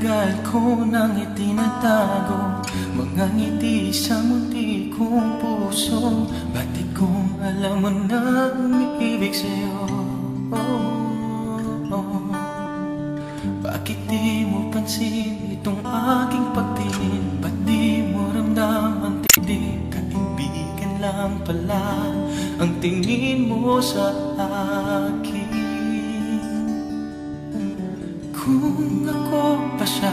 tagal ko nang itinatago, mga ngiti sa munti kong puso. Ba't di kong alam mo na umiibig sa'yo? Bakit di mo pansin itong aking pagtingin? Ba't di mo ramdaman titig? Kaibigan lang pala ang tingin mo sa akin. Kung ako pa siya,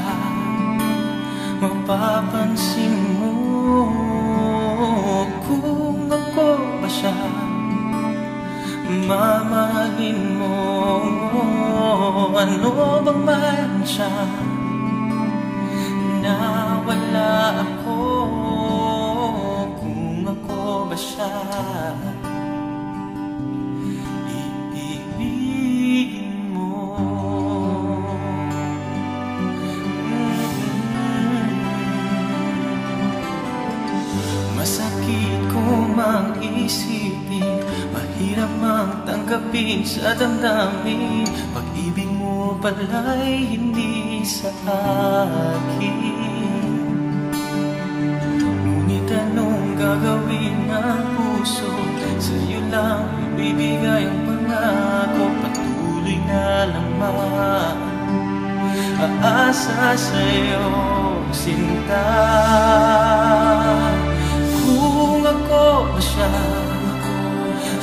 mapapansin mo. Kung ako ba siya, mamahalin mo. Ano bang mayroon siya na wala ako? Kung ako ba siya, iibigin mo. Masakit ko mang isipin, mahirap mang tanggapin sa damdamin. Pag-ibig mo pala'y hindi sa akin. Ngunit anong gagawin ng puso? Sa'yo lang ibibigay ang pangako. Patuloy na lamang aasa sa'yo, sinta. Kung ako ba siya,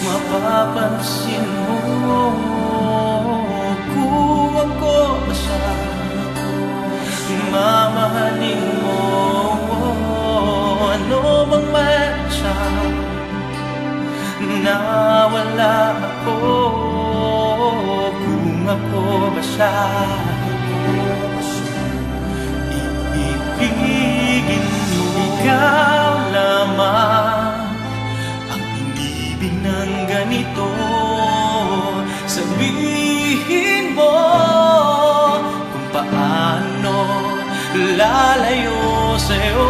mapapansin mo. Kung ako ba siya, mamahalin mo. Ano bang mayroon siya na wala ako? Kung ako ba siya, iibigin mo. Ikaw lamang ang inibig ng ganito. Sabihin mo kung paano lalayo sa'yo.